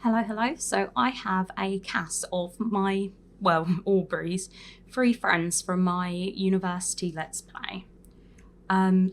Hello. So I have a cast of Aubrey's 3 friends from my university Let's Play.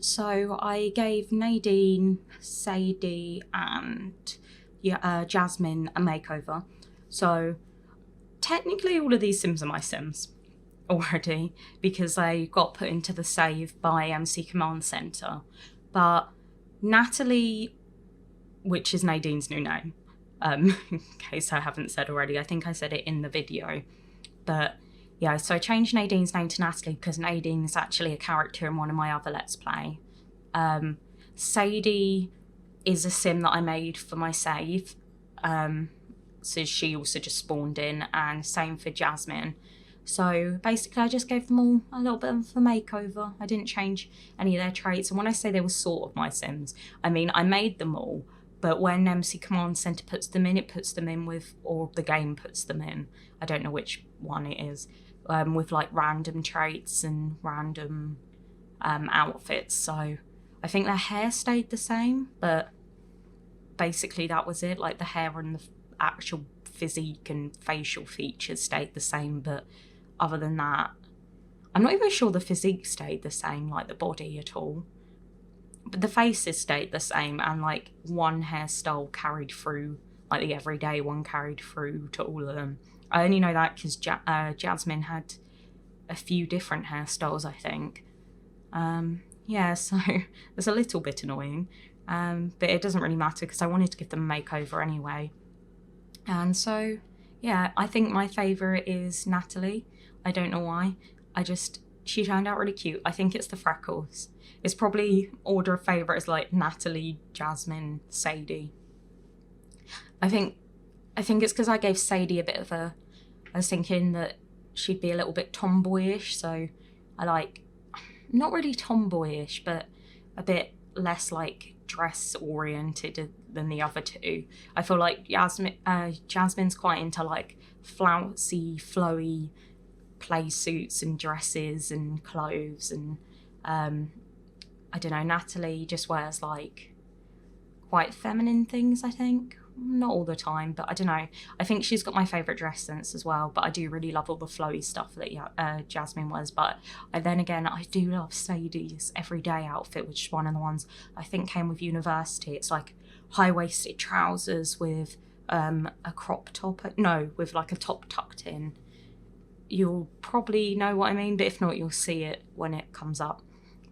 So I gave Nadine, Sadie, and Jasmine a makeover. So technically, all of these Sims are my Sims already because they got put into the save by MC Command Center. But Natalie, which is Nadine's new name, in case I haven't said already. I think I said it in the video. But yeah, so I changed Nadine's name to Natalie because Nadine is actually a character in one of my other Let's Play. Sadie is a sim that I made for my save. So she also just spawned in, and same for Jasmine. So basically I just gave them all a little bit of a makeover. I didn't change any of their traits. And when I say they were sort of my sims, I mean I made them all. But when MC Command Center puts them in, it puts them in with, or the game puts them in, I don't know which one it is, with like random traits and random outfits. So I think their hair stayed the same, but basically that was it. Like the hair and the actual physique and facial features stayed the same, but other than that, I'm not even sure the physique stayed the same, like the body at all. But the faces stayed the same, and like one hairstyle carried through, like the everyday one carried through to all of them. I only know that because Jasmine had a few different hairstyles, I think. Yeah, so it's a little bit annoying, but it doesn't really matter because I wanted to give them a makeover anyway. And so, yeah, I think my favourite is Natalie. I don't know why. She turned out really cute. I think it's the freckles. It's probably order of favourite is like Natalie, Jasmine, Sadie. I think it's because I gave Sadie a bit of I was thinking that she'd be a little bit tomboyish, so I like, not really tomboyish, but a bit less like dress oriented than the other two. I feel like Jasmine's quite into like flouncy, flowy play suits and dresses and clothes, and I don't know, Natalie just wears like quite feminine things, I think. Not all the time, but I don't know. I think she's got my favourite dress sense as well, but I do really love all the flowy stuff that Jasmine wears. But then again, I do love Sadie's everyday outfit, which is one of the ones I think came with university. It's like high-waisted trousers with a crop top, no, with like a top tucked in. You'll probably know what I mean, but if not, you'll see it when it comes up.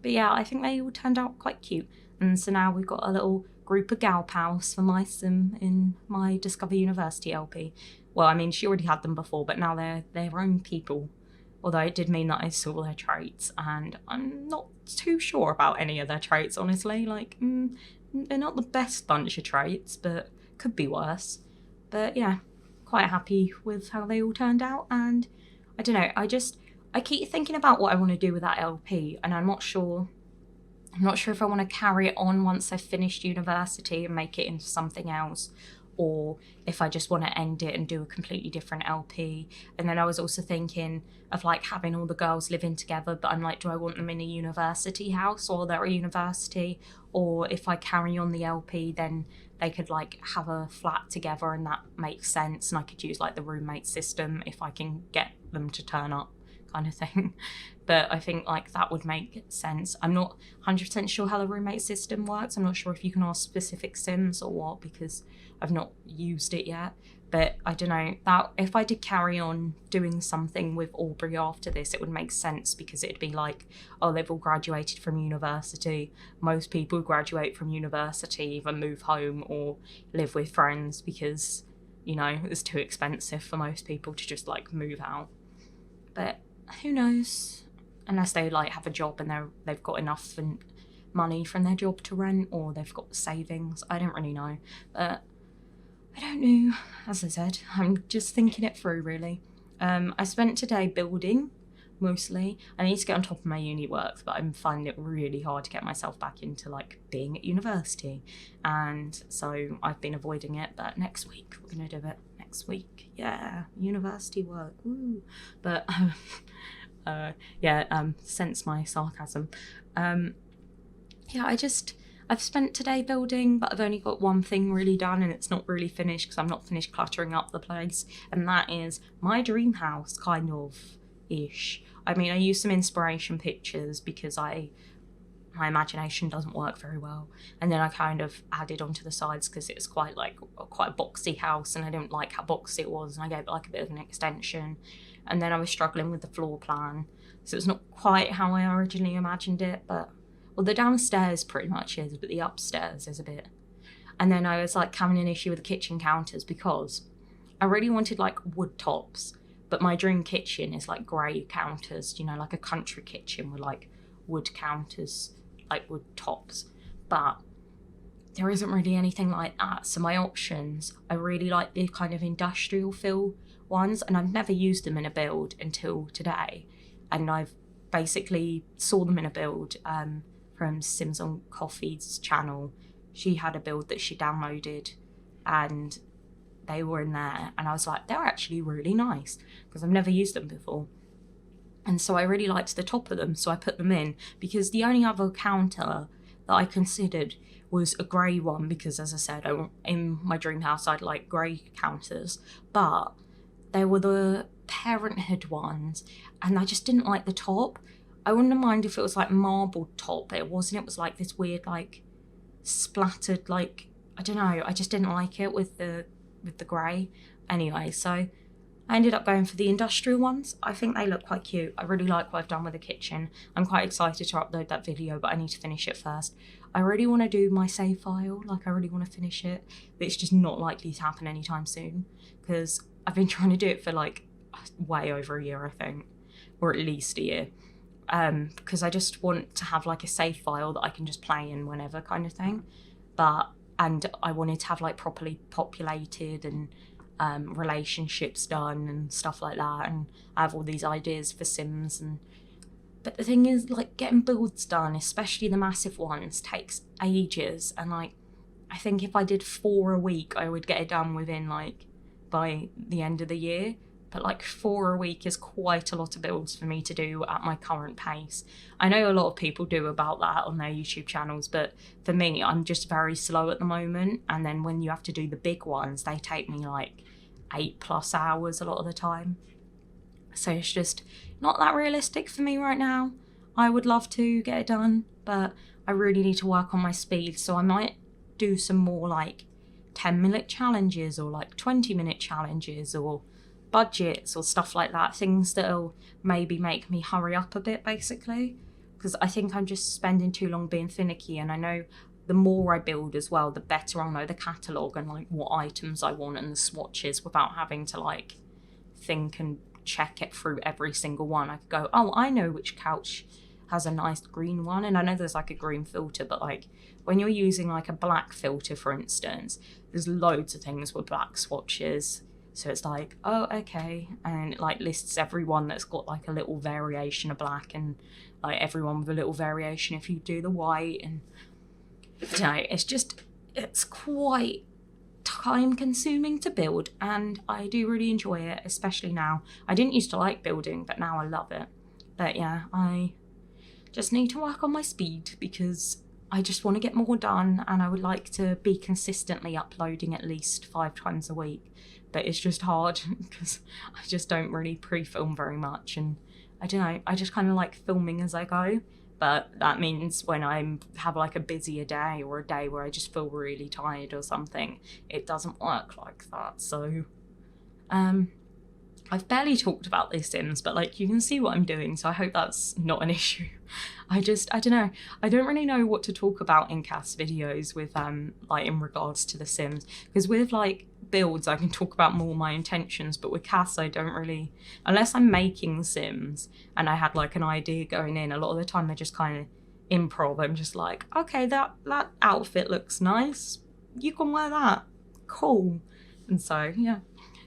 But yeah, I think they all turned out quite cute. And so now we've got a little group of gal pals for my sim in my Discover University LP. Well, I mean, she already had them before, but now they're their own people. Although it did mean that I saw their traits, and I'm not too sure about any of their traits, honestly. Like, they're not the best bunch of traits, but could be worse. But yeah, quite happy with how they all turned out, and I don't know, I keep thinking about what I want to do with that LP, and I'm not sure if I want to carry it on once I've finished university and make it into something else, or if I just want to end it and do a completely different LP. And then I was also thinking of like having all the girls living together, but I'm like, do I want them in a university house or they're at university? Or if I carry on the LP, then they could like have a flat together, and that makes sense, and I could use like the roommate system if I can get them to turn up, kind of thing. But I think like that would make sense. I'm not 100% sure how the roommate system works. I'm not sure if you can ask specific sims or what, because I've not used it yet. But I don't know, that if I did carry on doing something with Aubrey after this, it would make sense, because it'd be like, oh, they've all graduated from university. Most people who graduate from university either move home or live with friends because, you know, it's too expensive for most people to just like move out. But who knows? Unless they like have a job and they've got enough money from their job to rent, or they've got savings. I don't really know, but I don't know. As I said, I'm just thinking it through, really. I spent today building, mostly. I need to get on top of my uni work, but I'm finding it really hard to get myself back into like being at university, and so I've been avoiding it. But next week we're gonna do it. Next week, yeah, university work. Woo. But sense my sarcasm. Yeah, I've spent today building, but I've only got one thing really done, and it's not really finished because I'm not finished cluttering up the place, and that is my dream house, kind of ish. I mean, I used some inspiration pictures because my imagination doesn't work very well, and then I kind of added onto the sides because it's quite a boxy house, and I didn't like how boxy it was, and I gave it like a bit of an extension. And then I was struggling with the floor plan, so it's not quite how I originally imagined it, but well, the downstairs pretty much is, but the upstairs is a bit. And then I was like having an issue with the kitchen counters because I really wanted like wood tops, but my dream kitchen is like grey counters, you know, like a country kitchen with like wood counters, like wood tops. But there isn't really anything like that. So my options, I really like the kind of industrial feel ones, and I've never used them in a build until today. And I've basically saw them in a build from Sims on Coffee's channel. She had a build that she downloaded and they were in there, and I was like, they're actually really nice because I've never used them before. And so I really liked the top of them, so I put them in, because the only other counter that I considered was a grey one, because as I said, in my dream house I'd like grey counters, but they were the Parenthood ones and I just didn't like the top. I wouldn't mind if it was like marble top, but it wasn't. It was like this weird like splattered, like, I don't know, I just didn't like it with the grey. Anyway, so I ended up going for the industrial ones. I think they look quite cute. I really like what I've done with the kitchen. I'm quite excited to upload that video, but I need to finish it first. I really want to do my save file, like I really want to finish it, but it's just not likely to happen anytime soon because I've been trying to do it for like way over a year, I think, or at least a year, because I just want to have like a save file that I can just play in whenever kind of thing. And I wanted to have like properly populated and relationships done and stuff like that, and I have all these ideas for Sims. But the thing is, like, getting builds done, especially the massive ones, takes ages, and like I think if I did 4 a week I would get it done within like by the end of the year. But like 4 a week is quite a lot of builds for me to do at my current pace. I know a lot of people do about that on their YouTube channels, but for me, I'm just very slow at the moment. And then when you have to do the big ones, they take me like 8+ hours a lot of the time. So it's just not that realistic for me right now. I would love to get it done, but I really need to work on my speed. So I might do some more like 10-minute challenges or like 20-minute challenges or budgets or stuff like that, things that'll maybe make me hurry up a bit, basically, because I think I'm just spending too long being finicky. And I know the more I build as well, the better I'll know the catalogue and like what items I want and the swatches without having to like think and check it through every single one. I could go, oh, I know which couch has a nice green one, and I know there's like a green filter, but like when you're using like a black filter, for instance, there's loads of things with black swatches. So it's like, oh, okay, and it like lists everyone that's got like a little variation of black, and like everyone with a little variation if you do the white. And I don't know, it's quite time consuming to build, and I do really enjoy it, especially now. I didn't used to like building, but now I love it. But yeah, I just need to work on my speed because I just want to get more done, and I would like to be consistently uploading at least 5 times a week. But it's just hard because I just don't really pre-film very much, and I don't know, I just kind of like filming as I go. But that means when I have like a busier day or a day where I just feel really tired or something, it doesn't work like that. So I've barely talked about The Sims, but like you can see what I'm doing, so I hope that's not an issue. I don't know. I don't really know what to talk about in cast videos with like in regards to The Sims, because with like builds I can talk about more my intentions, but with casts I don't really, unless I'm making Sims and I had like an idea going in. A lot of the time I just kind of improv. I'm just like, okay, that outfit looks nice, you can wear that, cool. And so yeah,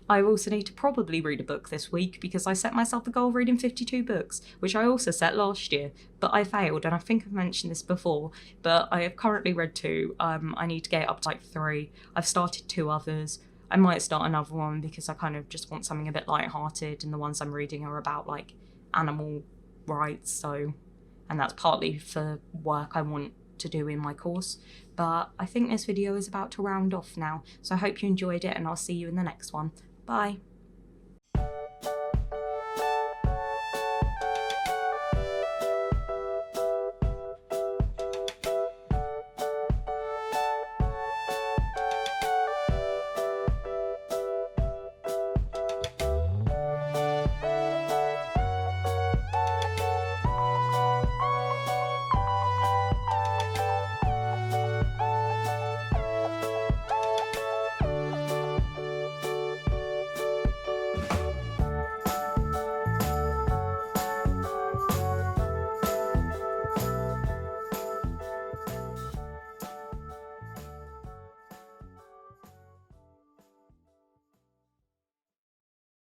I also need to probably read a book this week because I set myself the goal of reading 52 books, which I also set last year, but I failed, and I think I've mentioned this before, but I have currently read 2. I need to get it up to like 3. I've started 2 others. I might start another one because I kind of just want something a bit lighthearted, and the ones I'm reading are about like animal rights, so, and that's partly for work. I want to do in my course. But I think this video is about to round off now, so I hope you enjoyed it, and I'll see you in the next one. Bye.